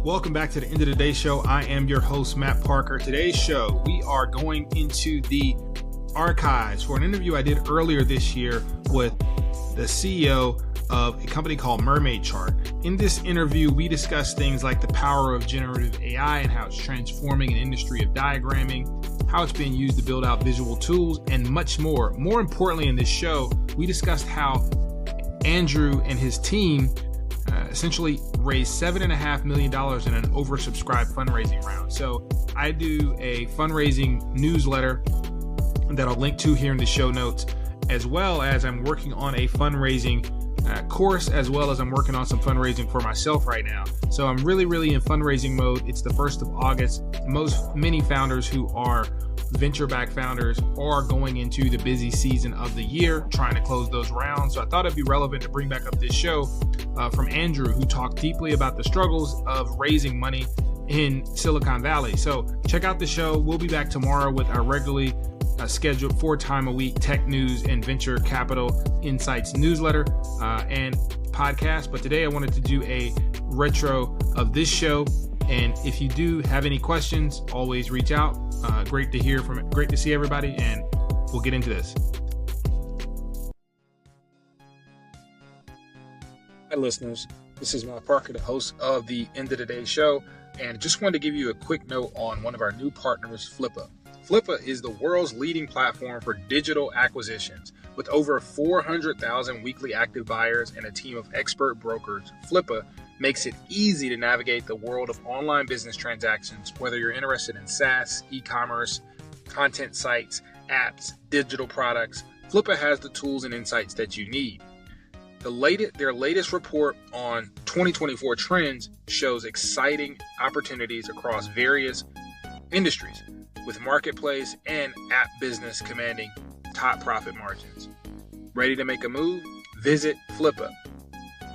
Welcome back to the End of the Day show. I am your host, Matt Parker. Today's show, we are going into the archives for an interview I did earlier this year with the CEO of a company called Mermaid Chart. In this interview, we discussed things like the power of generative AI and how it's transforming an industry of diagramming, how it's being used to build out visual tools, and much more. More importantly, in this show, we discussed how Andrew and his team essentially raised $7.5 million in an oversubscribed fundraising round. So I do a fundraising newsletter that I'll link to here in the show notes, as well as I'm working on a fundraising course, as well as I'm working on some fundraising for myself right now. So I'm really in fundraising mode. It's the 1st of August. Many founders who are venture-backed founders are going into the busy season of the year, trying to close those rounds. So I thought it'd be relevant to bring back up this show from Andrew, who talked deeply about the struggles of raising money in Silicon Valley. So check out the show. We'll be back tomorrow with our regularly scheduled 4-time a week tech news and venture capital insights newsletter and podcast. But today I wanted to do a retro of this show. And if you do have any questions, always reach out. Great to see everybody, and we'll get into this. Hi, listeners. This is Matt Parker, the host of the End of the Day show, and just wanted to give you a quick note on one of our new partners, Flippa. Flippa is the world's leading platform for digital acquisitions. With over 400,000 weekly active buyers and a team of expert brokers, Flippa makes it easy to navigate the world of online business transactions, whether you're interested in SaaS, e-commerce, content sites, apps, digital products. Flippa has the tools and insights that you need. Their latest report on 2024 trends shows exciting opportunities across various industries, with marketplace and app business commanding top profit margins. Ready to make a move? Visit Flippa.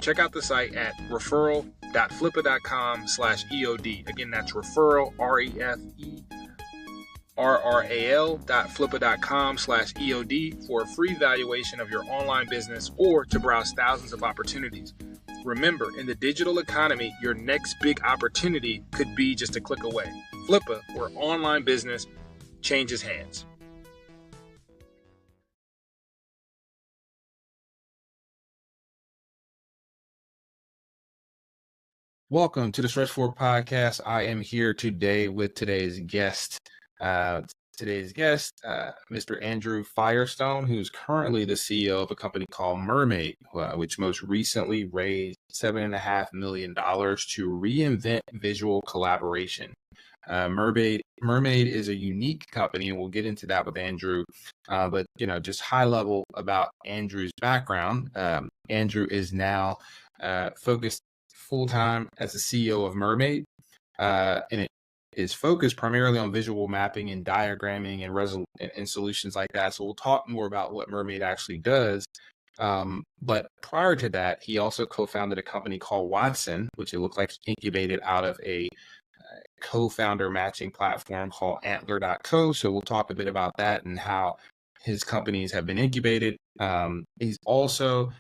Check out the site at referral.flippa.com/EOD. Again, that's referral, referral.flippa.com/EOD for a free evaluation of your online business or to browse thousands of opportunities. Remember, in the digital economy, your next big opportunity could be just a click away. Flippa, where online business changes hands. Welcome to the Stretch Forward podcast. I am here today with today's guest. Mr. Andrew Firestone, who's currently the CEO of a company called Mermaid, which most recently raised $7.5 million to reinvent visual collaboration. Mermaid is a unique company, and we'll get into that with Andrew. But just high level about Andrew's background. Andrew is now focused full-time as the CEO of Mermaid, and it is focused primarily on visual mapping and diagramming and solutions like that. So we'll talk more about what Mermaid actually does. But prior to that, he also co-founded a company called Watson, which it looked like incubated out of a co-founder matching platform called Antler.co. So we'll talk a bit about that and how his companies have been incubated. He's also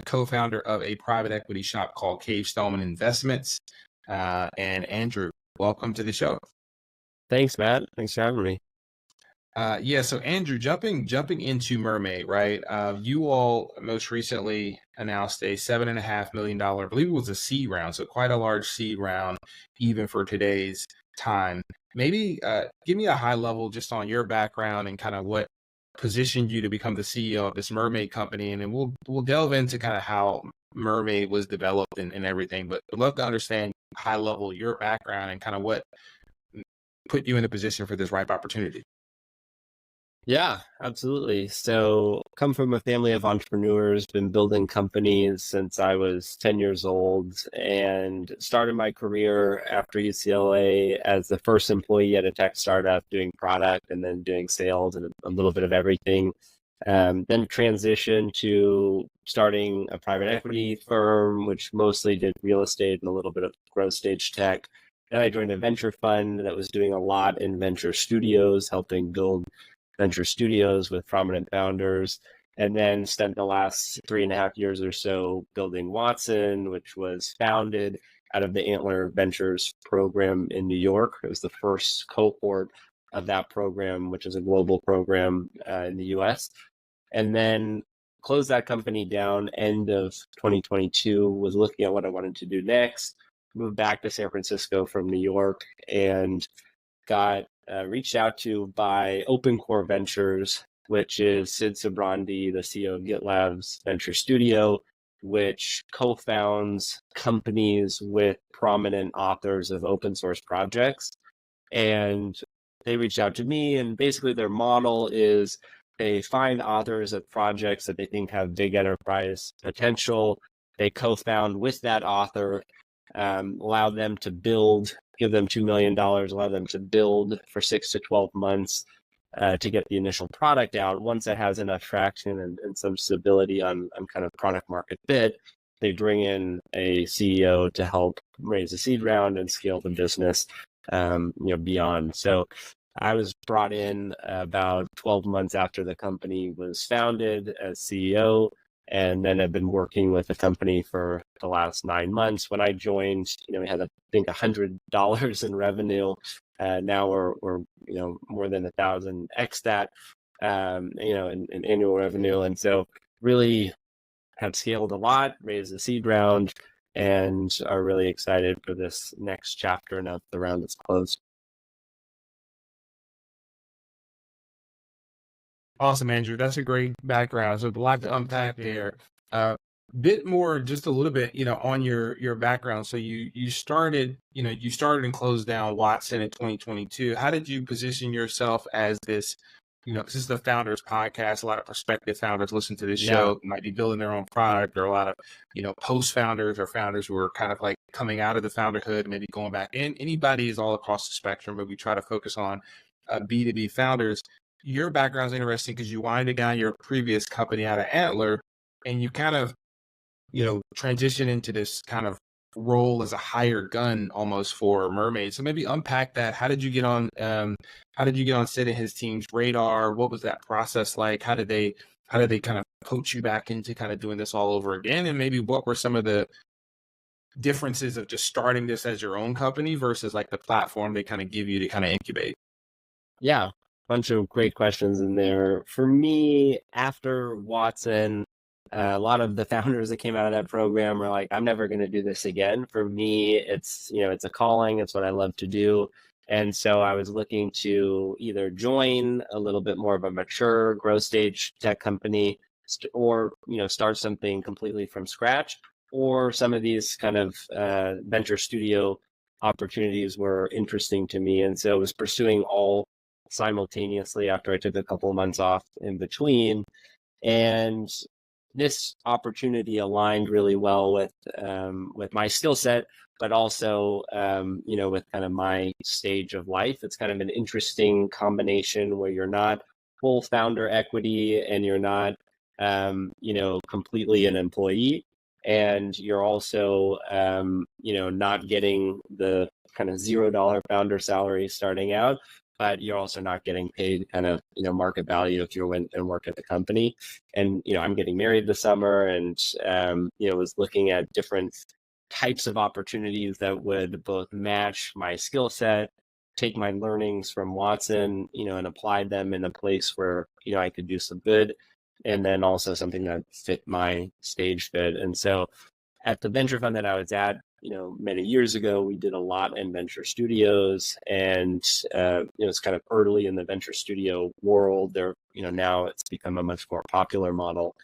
co-founder of a private equity shop called Cavestone Investments. And Andrew, welcome to the show. Thanks, Matt. Thanks for having me. So Andrew, jumping into Mermaid, right? You all most recently announced a $7.5 million, I believe it was a seed round, so quite a large seed round, even for today's time. Maybe give me a high level just on your background and kind of what positioned you to become the CEO of this Mermaid company, and then we'll delve into kind of how Mermaid was developed and everything. But I'd love to understand high level your background and kind of what put you in a position for this ripe opportunity. Yeah, absolutely. So come from a family of entrepreneurs, been building companies since I was 10 years old, and started my career after UCLA as the first employee at a tech startup doing product and then doing sales and a little bit of everything. Then transitioned to starting a private equity firm, which mostly did real estate and a little bit of growth stage tech. Then I joined a venture fund that was doing a lot in venture studios, helping build venture studios with prominent founders. and then spent the last 3.5 years or so building Watson, which was founded out of the Antler Ventures program in New York. It was the first cohort of that program, which is a global program in the US. And then closed that company down end of 2022, was looking at what I wanted to do next, moved back to San Francisco from New York, and got reached out to by OpenCore Ventures, which is Sid Sijbrandij, the CEO of GitLab's venture studio, which co-founds companies with prominent authors of open source projects. And they reached out to me, and basically their model is they find authors of projects that they think have big enterprise potential. They co-found with that author, allow them to build, give them $2 million, allow them to build for 6 to 12 months to get the initial product out. Once it has enough traction and some stability on kind of product market fit, they bring in a CEO to help raise a seed round and scale the business beyond. So I was brought in about 12 months after the company was founded as CEO, and then I've been working with the company for the last 9 months. When I joined, we had, I think, $100 in revenue. Now we're more than 1,000x that, in annual revenue. And so really have scaled a lot, raised a seed round, and are really excited for this next chapter now that the round is closed. Awesome, Andrew. That's a great background. So a lot to unpack there. Bit more, just a little bit, on your background. So you started and closed down Watson in 2022. How did you position yourself as this? This is the Founders Podcast. A lot of prospective founders listen to this show, might be building their own product, or a lot of, post-founders or founders who are kind of like coming out of the founderhood, maybe going back in. Anybody is all across the spectrum, but we try to focus on B2B founders. Your background is interesting because you winded down your previous company out of Antler, and you kind of, transition into this kind of role as a hired gun almost for Mermaid. So maybe unpack that. How did you get on? How did you get on Sid and his team's radar? What was that process like? How did they kind of coach you back into kind of doing this all over again? And maybe what were some of the differences of just starting this as your own company versus like the platform they kind of give you to kind of incubate? Yeah, bunch of great questions in there. For me, after Watson, a lot of the founders that came out of that program were like, I'm never going to do this again. For me, it's a calling. It's what I love to do. And so I was looking to either join a little bit more of a mature growth stage tech company, or, start something completely from scratch, or some of these kind of venture studio opportunities were interesting to me. And so I was pursuing all simultaneously after I took a couple of months off in between. And this opportunity aligned really well with my skill set, but also, with kind of my stage of life. It's kind of an interesting combination where you're not full founder equity and you're not, completely an employee. And you're also, not getting the kind of $0 founder salary starting out, but you're also not getting paid kind of, market value if you went and work at the company. And, I'm getting married this summer, and, was looking at different types of opportunities that would both match my skill set, take my learnings from Watson, and apply them in a place where, I could do some good, and then also something that fit my stage fit. And so at the venture fund that I was at, many years ago, we did a lot in venture studios, and it's kind of early in the venture studio world. There, now it's become a much more popular model,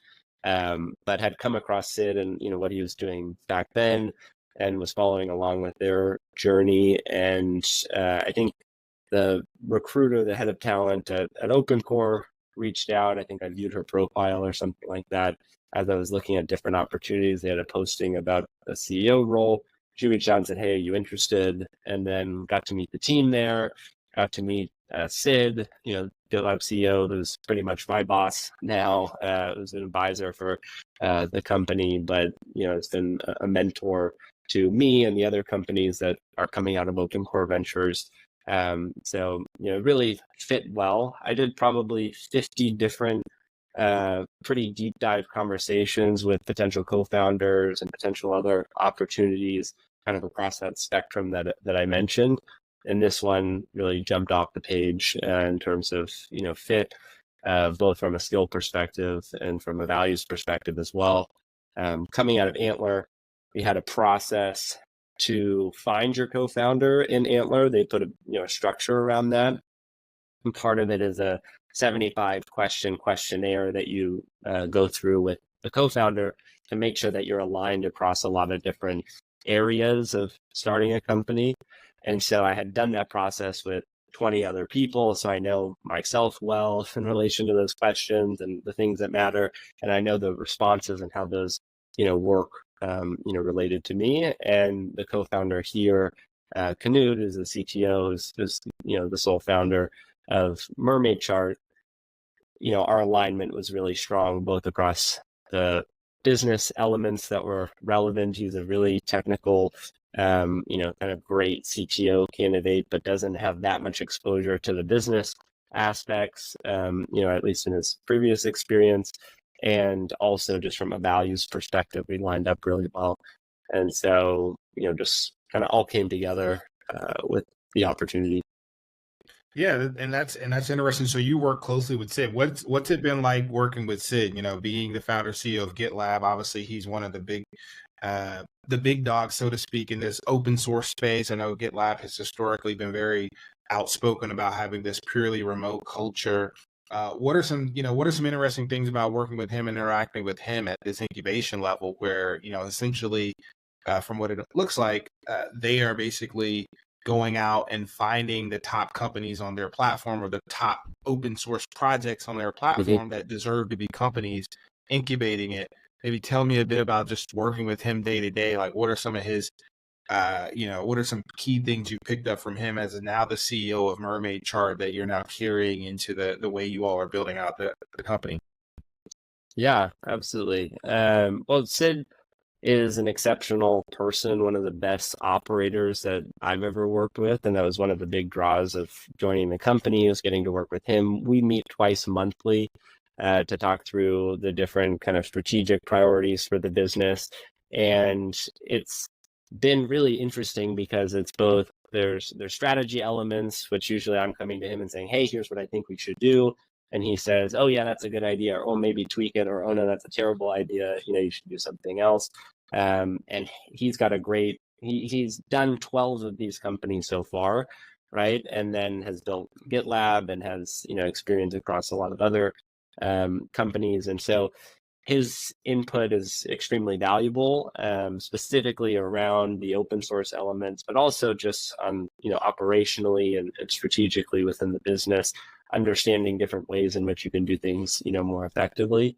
but had come across Sid and what he was doing back then, and was following along with their journey. And I think the recruiter, the head of talent at OpenCore, reached out. I think I viewed her profile or something like that as I was looking at different opportunities. They had a posting about a CEO role. She reached out and said, "Hey, are you interested?" And then got to meet the team there, got to meet Sid, GitLab CEO, who's pretty much my boss now, who's an advisor for the company, but, has been a mentor to me and the other companies that are coming out of OpenCore Ventures. So, really fit well. I did probably 50 different pretty deep dive conversations with potential co-founders and potential other opportunities kind of across that spectrum that I mentioned. And this one really jumped off the page in terms of, fit, both from a skill perspective and from a values perspective as well. Coming out of Antler, we had a process to find your co-founder in Antler. They put a structure around that. And part of it is a 75 question questionnaire that you go through with the co-founder to make sure that you're aligned across a lot of different areas of starting a company. And so I had done that process with 20 other people. So I know myself well in relation to those questions and the things that matter. And I know the responses and how those, work, related to me. And the co-founder here, Canute, who's the CTO, is the sole founder of Mermaid Chart. Our alignment was really strong, both across the business elements that were relevant. He's a really technical, kind of great CTO candidate, but doesn't have that much exposure to the business aspects, at least in his previous experience. And also just from a values perspective, we lined up really well. And so, just kind of all came together with the opportunity. Yeah, and that's interesting. So you work closely with Sid. What's it been like working with Sid? Being the founder CEO of GitLab, obviously he's one of the big dogs, so to speak, in this open source space. I know GitLab has historically been very outspoken about having this purely remote culture. What are some interesting things about working with him, interacting with him at this incubation level, where essentially, from what it looks like, they are basically going out and finding the top companies on their platform or the top open source projects on their platform that deserve to be companies, incubating it. Maybe tell me a bit about just working with him day to day. Like, what are some of his, what are some key things you picked up from him as now the CEO of Mermaid Chart that you're now carrying into the way you all are building out the company? Yeah, absolutely. Well, Sid is an exceptional person, one of the best operators that I've ever worked with. And that was one of the big draws of joining the company, was getting to work with him. We meet twice monthly to talk through the different kind of strategic priorities for the business. And it's been really interesting because it's both there's strategy elements, which usually I'm coming to him and saying, hey, here's what I think we should do. And he says, oh, yeah, that's a good idea. Or, oh, maybe tweak it. Or, oh, no, that's a terrible idea. You should do something else. And he's got he's done 12 of these companies so far, right? And then has built GitLab and has, experience across a lot of other companies. And so his input is extremely valuable, specifically around the open source elements, but also just on, operationally and strategically within the business, understanding different ways in which you can do things, more effectively.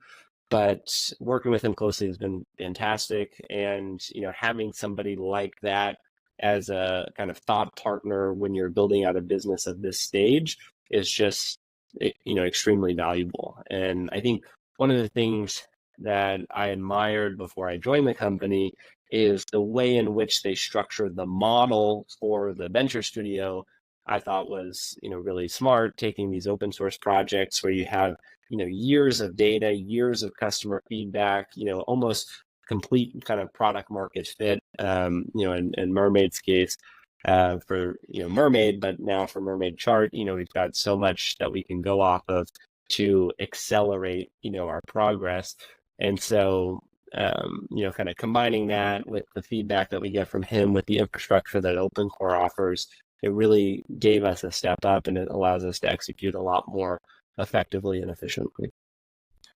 But working with him closely has been fantastic. And, having somebody like that as a kind of thought partner when you're building out a business of this stage is just, extremely valuable. And I think one of the things that I admired before I joined the company is the way in which they structured the model for the venture studio. I thought was, really smart, taking these open source projects where you have, years of data, years of customer feedback, almost complete kind of product market fit, in Mermaid's case, for, Mermaid, but now for Mermaid Chart, we've got so much that we can go off of to accelerate, our progress. And so, kind of combining that with the feedback that we get from him with the infrastructure that OpenCore offers, it really gave us a step up, and it allows us to execute a lot more effectively and efficiently.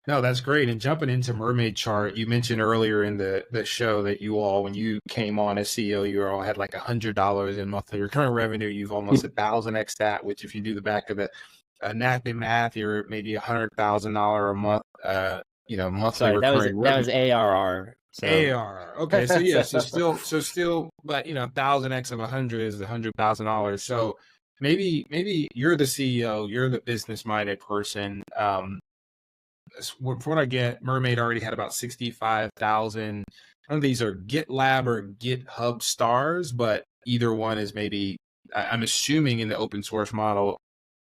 No, that's great. And jumping into Mermaid Chart, you mentioned earlier in the show that you all, when you came on as CEO, you all had like $100 in monthly recurring revenue. You've almost 1,000x that, which if you do the back of the napkin math, you're maybe $100,000 a month, monthly recurring revenue. That was ARR. So. ARR. Okay. So yeah, so still, but 1,000x of 100 is $100,000. So maybe you're the CEO, you're the business minded person. From what I get, Mermaid already had about 65,000. None of these are GitLab or GitHub stars, but either one is maybe, I'm assuming in the open source model,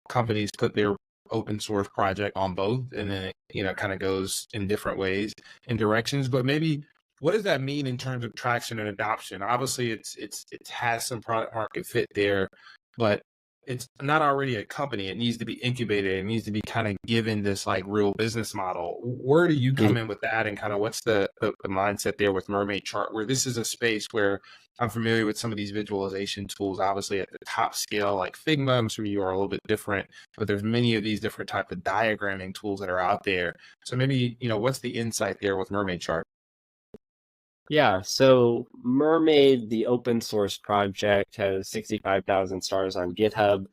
companies put their open source project on both, and then it kind of goes in different ways and directions. But maybe what does that mean in terms of traction and adoption? Obviously, it has some product market fit there, but it's not already a company. It needs to be incubated. It needs to be kind of given this like real business model. Where do you come in with that, and kind of what's the mindset there with Mermaid Chart, where this is a space where I'm familiar with some of these visualization tools, obviously at the top scale, like Figma. I'm sure you are a little bit different, but there's many of these different type of diagramming tools that are out there. So maybe, what's the insight there with Mermaid Chart? Yeah, so Mermaid, the open source project, has 65,000 stars on GitHub.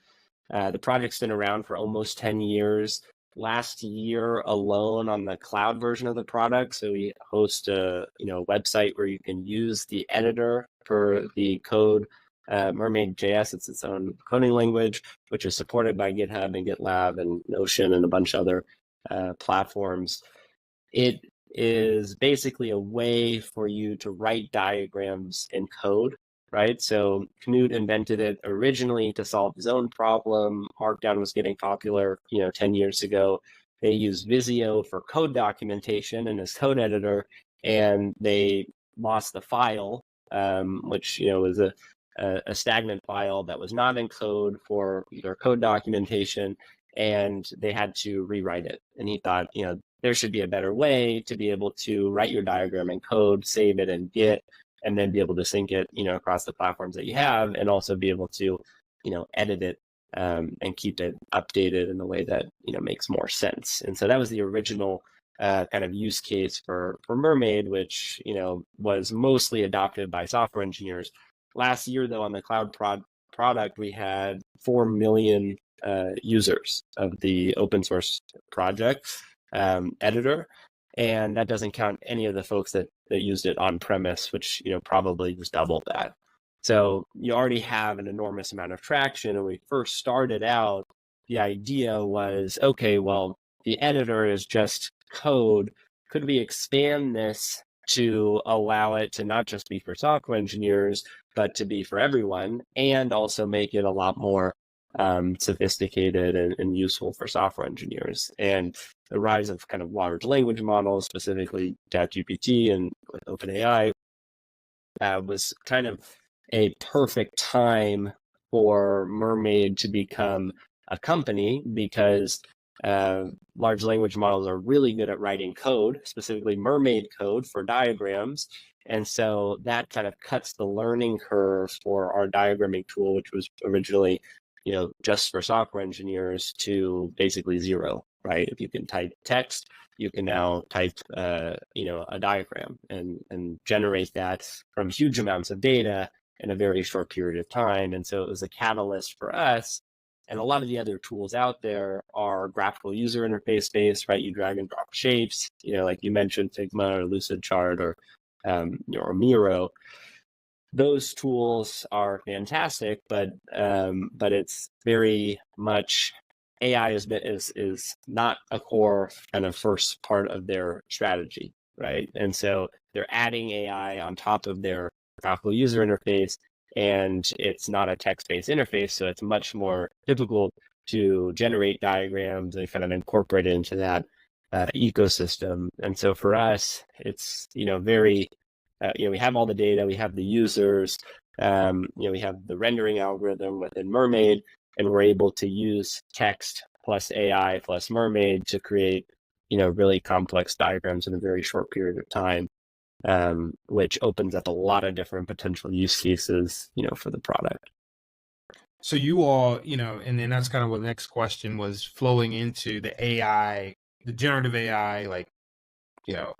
The project's been around for almost 10 years. Last year alone on the cloud version of the product, so we host a website where you can use the editor for the code. Mermaid.js, it's its own coding language, which is supported by GitHub and GitLab and Notion and a bunch of other platforms. It is basically a way for you to write diagrams in code, right? So Knut invented it originally to solve his own problem. Markdown was getting popular, 10 years ago. They used Visio for code documentation and his code editor, and they lost the file, which was a stagnant file that was not in code for their code documentation, and they had to rewrite it. And he thought, there should be a better way to be able to write your diagram in code, save it in Git, and then be able to sync it, across the platforms that you have, and also be able to, edit it and keep it updated in a way that, makes more sense. And so that was the original kind of use case for Mermaid, which, was mostly adopted by software engineers. Last year, though, on the cloud product, we had 4 million users of the open source project editor, and that doesn't count any of the folks that used it on premise, which probably was double that. So you already have an enormous amount of traction. And when we first started out, the idea was, okay, well, the editor is just code. Could we expand this to allow it to not just be for software engineers, but to be for everyone, and also make it a lot more sophisticated and useful for software engineers? And the rise of kind of large language models, specifically ChatGPT and with OpenAI, was kind of a perfect time for Mermaid to become a company, because large language models are really good at writing code, specifically Mermaid code for diagrams. And so that kind of cuts the learning curve for our diagramming tool, which was originally just for software engineers, to basically zero, right? If you can type text, you can now type, a diagram and generate that from huge amounts of data in a very short period of time. And so it was a catalyst for us. And a lot of the other tools out there are graphical user interface based, right? You drag and drop shapes, like you mentioned, Figma or Lucidchart or Miro. Those tools are fantastic, but it's very much AI is not a core kind of first part of their strategy, right? And so they're adding AI on top of their graphical user interface, and it's not a text-based interface, so it's much more difficult to generate diagrams and kind of incorporate it into that ecosystem. And so for us, it's very we have all the data, we have the users, we have the rendering algorithm within Mermaid, and we're able to use text plus AI plus Mermaid to create, really complex diagrams in a very short period of time, which opens up a lot of different potential use cases, for the product. So you all, and then that's kind of what the next question was, flowing into the AI, the generative AI, like,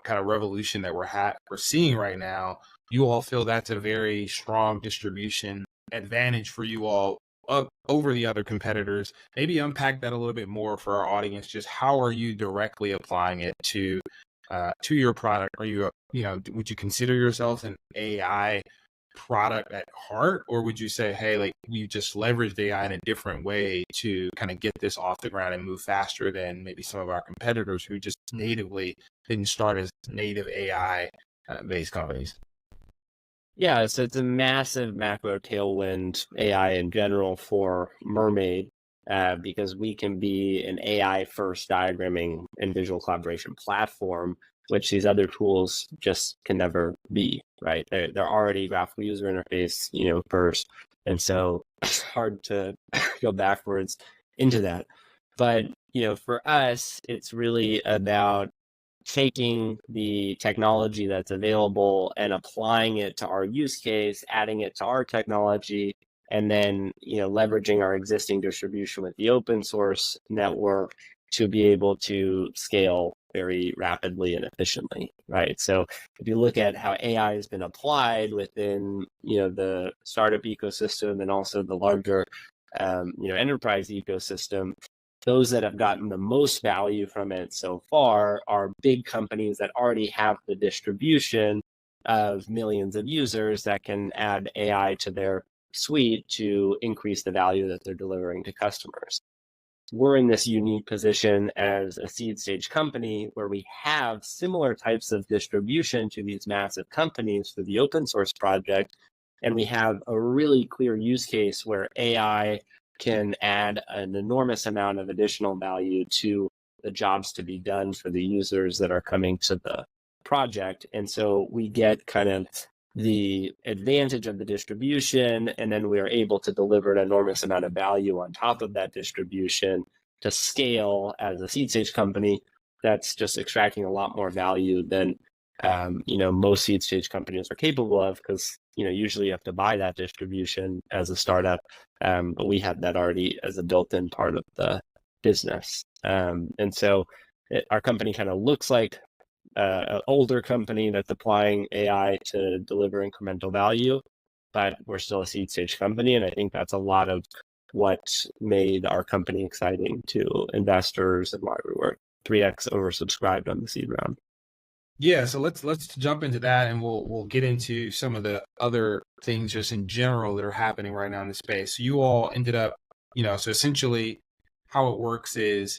kind of revolution that we're seeing right now. You all feel that's a very strong distribution advantage for you all over the other competitors. Maybe unpack that a little bit more for our audience. Just how are you directly applying it to your product? Are you, would you consider yourself an AI product at heart, or would you say, hey, like, we just leveraged AI in a different way to kind of get this off the ground and move faster than maybe some of our competitors who just natively didn't start as native AI based companies? Yeah, so it's a massive macro tailwind, AI in general, for Mermaid. because we can be an AI first diagramming and visual collaboration platform, which these other tools just can never be, right? They're already graphical user interface, first. And so it's hard to go backwards into that. But, for us, it's really about taking the technology that's available and applying it to our use case, adding it to our technology, and then leveraging our existing distribution with the open source network to be able to scale very rapidly and efficiently, right? So if you look at how AI has been applied within the startup ecosystem and also the larger enterprise ecosystem, those that have gotten the most value from it so far are big companies that already have the distribution of millions of users that can add AI to their suite to increase the value that they're delivering to customers. We're in this unique position as a seed stage company where we have similar types of distribution to these massive companies through the open source project. And we have a really clear use case where AI can add an enormous amount of additional value to the jobs to be done for the users that are coming to the project. And so we get kind of the advantage of the distribution, and then we are able to deliver an enormous amount of value on top of that distribution to scale as a seed stage company that's just extracting a lot more value than most seed stage companies are capable of, because usually you have to buy that distribution as a startup, but we have that already as a built-in part of the business. And so our company kind of looks like an older company that's applying AI to deliver incremental value, but we're still a seed stage company. And I think that's a lot of what made our company exciting to investors and why we were 3x oversubscribed on the seed round. Yeah, so let's jump into that, and we'll get into some of the other things just in general that are happening right now in the space. So you all ended up, so essentially how it works is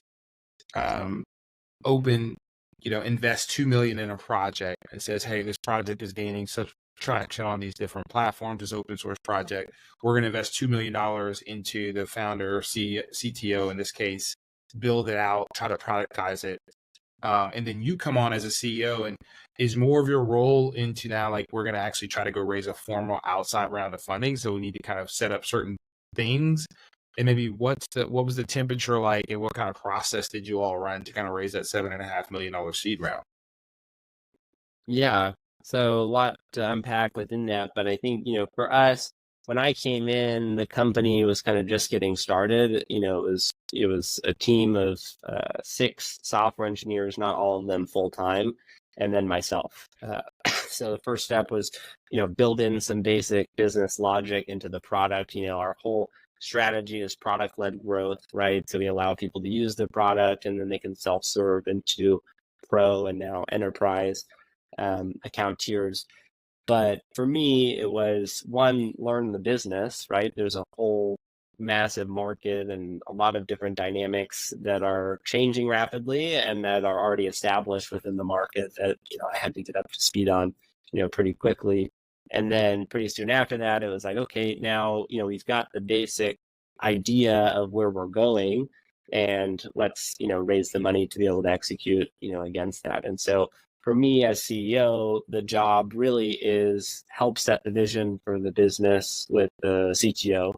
Open, invest $2 million in a project and says, hey, this project is gaining such traction on these different platforms, this open source project. We're going to invest $2 million into the founder, CTO in this case, build it out, try to productize it. And then you come on as a CEO, and is more of your role into now, like, we're going to actually try to go raise a formal outside round of funding. So we need to kind of set up certain things. And maybe what was the temperature like, and what kind of process did you all run to kind of raise that $7.5 million seed round? Yeah, so a lot to unpack within that, but I think, for us, when I came in, the company was kind of just getting started. It was a team of 6 software engineers, not all of them full time, and then myself. So the first step was, build in some basic business logic into the product. Our whole strategy is product-led growth, right? So we allow people to use the product, and then they can self-serve into pro and now enterprise account tiers. But for me, it was one, learn the business, right? There's a whole massive market and a lot of different dynamics that are changing rapidly and that are already established within the market that, I had to get up to speed on, pretty quickly. And then pretty soon after that, it was like, okay, now, we've got the basic idea of where we're going, and let's, raise the money to be able to execute, against that. And so for me as CEO, the job really is help set the vision for the business with the CTO,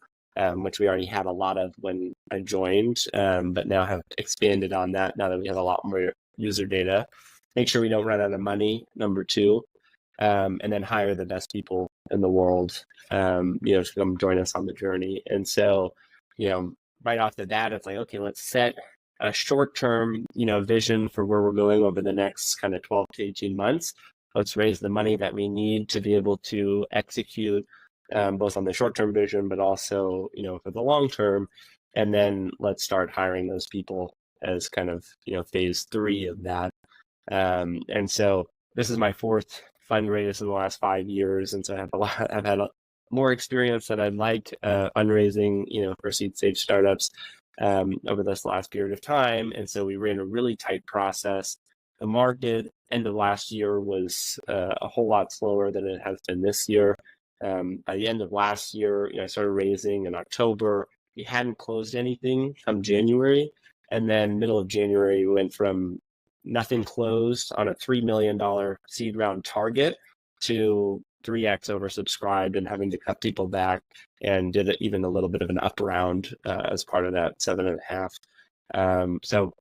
which we already had a lot of when I joined, but now have expanded on that now that we have a lot more user data. Make sure we don't run out of money, number 2, and then hire the best people in the world, to come join us on the journey. And so, right off the bat, it's like, okay, let's set a short-term, vision for where we're going over the next kind of 12 to 18 months. Let's raise the money that we need to be able to execute both on the short-term vision, but also, for the long term. And then let's start hiring those people as kind of, phase 3 of that. And so this is my 4th fundraise in the last 5 years. And so I've had more experience than I'd like fundraising, for seed stage startups over this last period of time. And so we ran a really tight process. The market end of last year was a whole lot slower than it has been this year. By the end of last year, I started raising in October. we hadn't closed anything come January. And then middle of January, we went from nothing closed on a $3 million seed round target to 3x oversubscribed and having to cut people back, and did even a little bit of an up round as part of that 7.5. So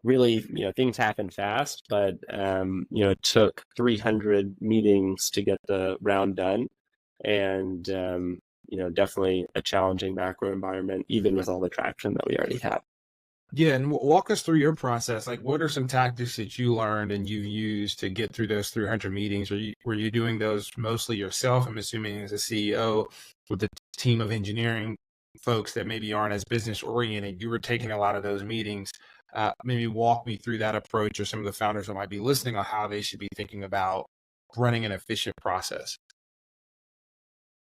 really, things happen fast, but it took 300 meetings to get the round done, and definitely a challenging macro environment, even with all the traction that we already have. Yeah, and walk us through your process. Like, what are some tactics that you learned and you used to get through those 300 meetings? Were you doing those mostly yourself? I'm assuming as a CEO with a team of engineering folks that maybe aren't as business oriented, you were taking a lot of those meetings. Maybe walk me through that approach, or some of the founders that might be listening, on how they should be thinking about running an efficient process.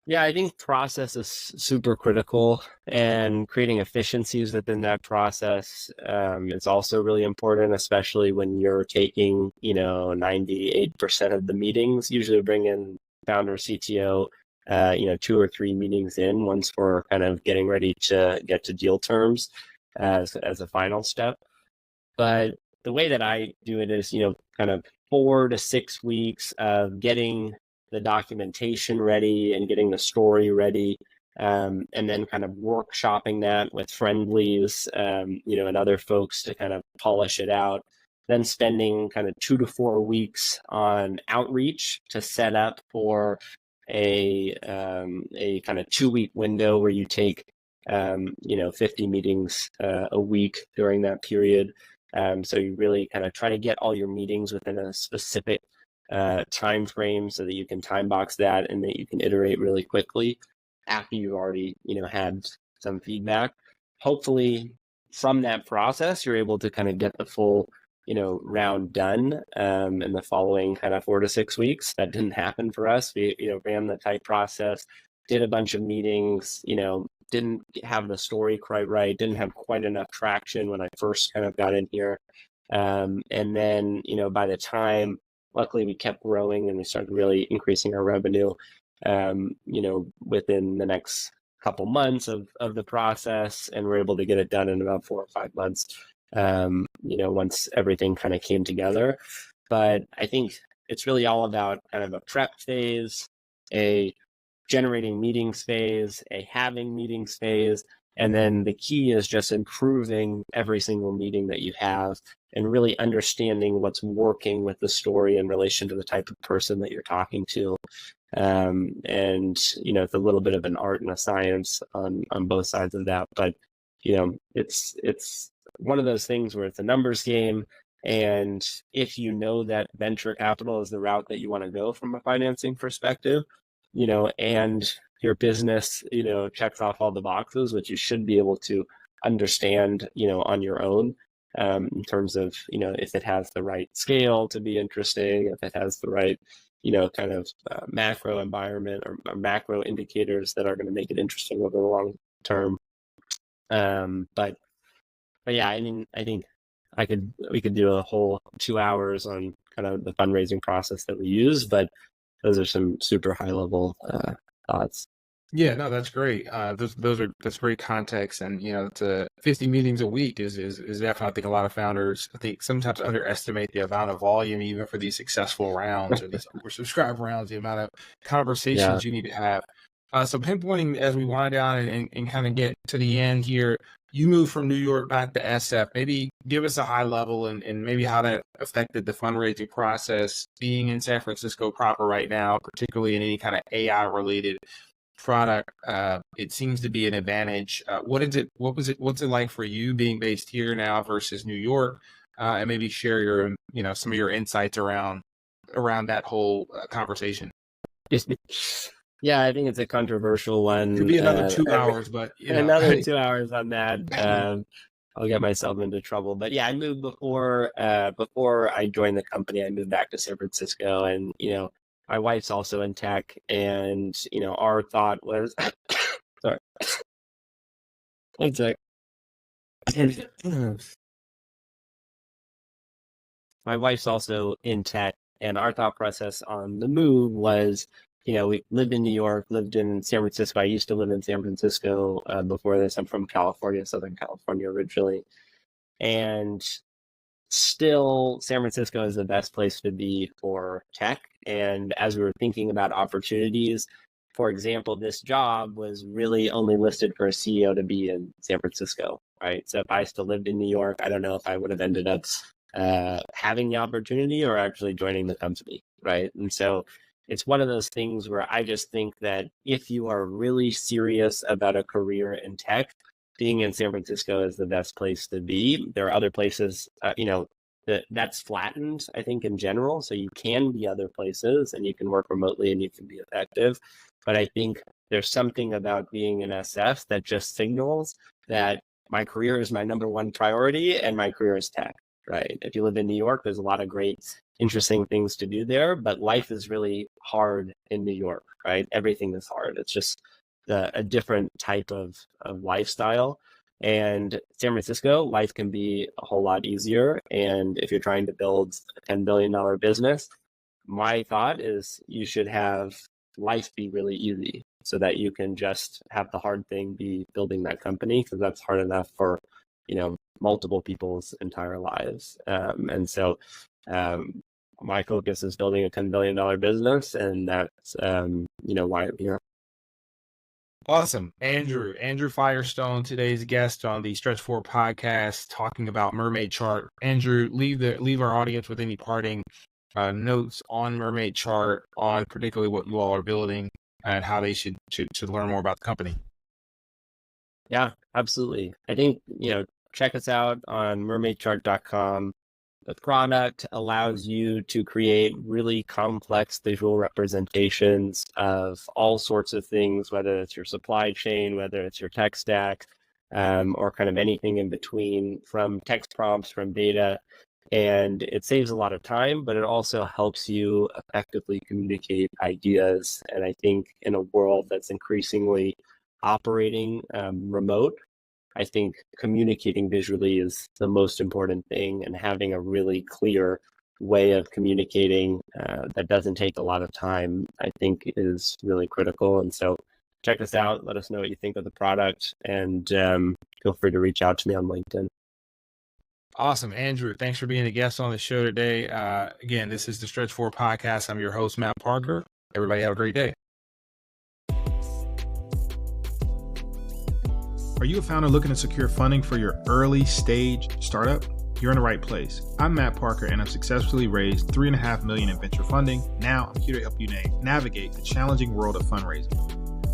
Yeah, I think process is super critical, and creating efficiencies within that process is also really important, especially when you're taking, 98% of the meetings. Usually bring in founder, CTO, 2 or 3 meetings in, once we're kind of getting ready to get to deal terms as a final step. But the way that I do it is, kind of 4 to 6 weeks of getting the documentation ready and getting the story ready, and then kind of workshopping that with friendlies, and other folks to kind of polish it out. Then spending kind of 2 to 4 weeks on outreach to set up for a kind of 2-week window where you take 50 meetings a week during that period. So you really kind of try to get all your meetings within a specific time frame, so that you can time box that and that you can iterate really quickly after you've already had some feedback. Hopefully from that process you're able to kind of get the full round done in the following kind of 4 to 6 weeks. That didn't happen for us. We ran the tight process, did a bunch of meetings, didn't have the story quite right, didn't have quite enough traction when I first kind of got in here, and then by the time, luckily, we kept growing and we started really increasing our revenue, within the next couple months of the process, and we're able to get it done in about 4 or 5 months, once everything kind of came together. But I think it's really all about kind of a prep phase, a generating meetings phase, a having meetings phase, and then the key is just improving every single meeting that you have, and really understanding what's working with the story in relation to the type of person that you're talking to. And, it's a little bit of an art and a science on both sides of that. But, it's one of those things where it's a numbers game. And if you know that venture capital is the route that you want to go from a financing perspective, and your business, checks off all the boxes, which you should be able to understand, on your own, in terms of, if it has the right scale to be interesting, if it has the right, kind of macro environment or macro indicators that are going to make it interesting over the long term. But yeah, I mean, I think we could do a whole 2 hours on kind of the fundraising process that we use, but those are some super high level thoughts. Yeah, no, that's great. That's great context, and to 50 meetings a week is definitely. I think a lot of founders, I think, sometimes underestimate the amount of volume, even for these successful rounds or these oversubscribed rounds, the amount of conversations you need to have. So pinpointing as we wind down and kind of get to the end here, you moved from New York back to SF. Maybe give us a high level and maybe how that affected the fundraising process, being in San Francisco proper right now, particularly in any kind of AI related product. It seems to be an advantage. What's it like for you being based here now versus New York? And maybe share your, some of your insights around that whole conversation. Yeah, I think it's a controversial one. Could be another 2 hours, but another 2 hours on that. I'll get myself into trouble. But yeah, I moved before I joined the company. I moved back to San Francisco, and my wife's also in tech, and our thought was, sorry, one sec. My wife's also in tech, and our thought process on the move was, we lived in New York, lived in San Francisco. I used to live in San Francisco before this. I'm from California, Southern California originally. And still, San Francisco is the best place to be for tech. And as we were thinking about opportunities, for example, this job was really only listed for a CEO to be in San Francisco, right? So if I still lived in New York, I don't know if I would have ended up having the opportunity or actually joining the company, right? And so it's one of those things where I just think that if you are really serious about a career in tech, being in San Francisco is the best place to be. There are other places, that's flattened, I think, in general. So you can be other places and you can work remotely and you can be effective. But I think there's something about being in SF that just signals that my career is my number one priority and my career is tech, right? If you live in New York, there's a lot of great, interesting things to do there, but life is really hard in New York, right? Everything is hard. It's just a different type of lifestyle. And San Francisco, life can be a whole lot easier. And if you're trying to build a $10 billion business, my thought is you should have life be really easy so that you can just have the hard thing be building that company, because that's hard enough for, multiple people's entire lives. And so my focus is building a $10 billion business, and that's, why I'm here. Awesome. Andrew Firestone, today's guest on the Stretch 4 podcast, talking about Mermaid Chart. Andrew, leave our audience with any parting notes on Mermaid Chart, on particularly what you all are building and how they should learn more about the company. Yeah, absolutely. I think, check us out on mermaidchart.com. The product allows you to create really complex visual representations of all sorts of things, whether it's your supply chain, whether it's your tech stack, or kind of anything in between, from text prompts, from data. And it saves a lot of time, but it also helps you effectively communicate ideas. And I think in a world that's increasingly operating remote, I think communicating visually is the most important thing, and having a really clear way of communicating that doesn't take a lot of time, I think, is really critical. And so check us out. Let us know what you think of the product, and feel free to reach out to me on LinkedIn. Awesome. Andrew, thanks for being a guest on the show today. Again, this is the Stretch 4 podcast. I'm your host, Matt Parker. Everybody have a great day. Are you a founder looking to secure funding for your early stage startup? You're in the right place. I'm Matt Parker, and I've successfully raised $3.5 million in venture funding. Now I'm here to help you navigate the challenging world of fundraising.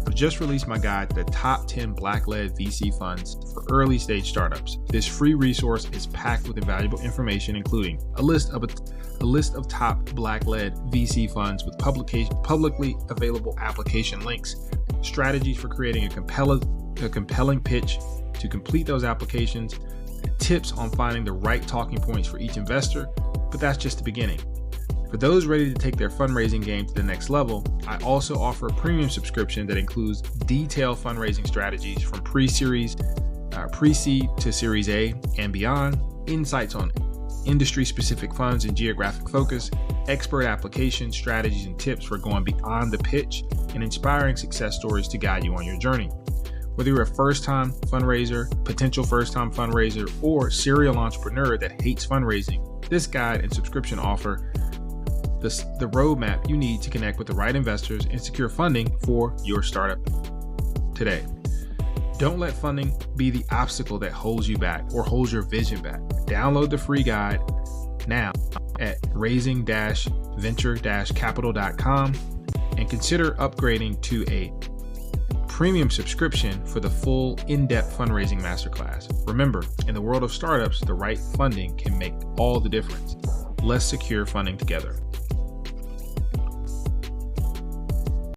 I've just released my guide to the top 10 Black-led VC funds for early stage startups. This free resource is packed with invaluable information, including a list of top Black-led VC funds with publicly available application links, strategies for creating a compelling pitch to complete those applications, tips on finding the right talking points for each investor. But that's just the beginning. For those ready to take their fundraising game to the next level, I also offer a premium subscription that includes detailed fundraising strategies from pre-seed to Series A and beyond, insights on industry-specific funds and geographic focus, expert application strategies and tips for going beyond the pitch, and inspiring success stories to guide you on your journey. Whether you're a first-time fundraiser, potential first-time fundraiser, or serial entrepreneur that hates fundraising, this guide and subscription offer the roadmap you need to connect with the right investors and secure funding for your startup today. Don't let funding be the obstacle that holds you back or holds your vision back. Download the free guide now at raising-venture-capital.com and consider upgrading to a premium subscription for the full in-depth fundraising masterclass. Remember, in the world of startups, the right funding can make all the difference. Let's secure funding together.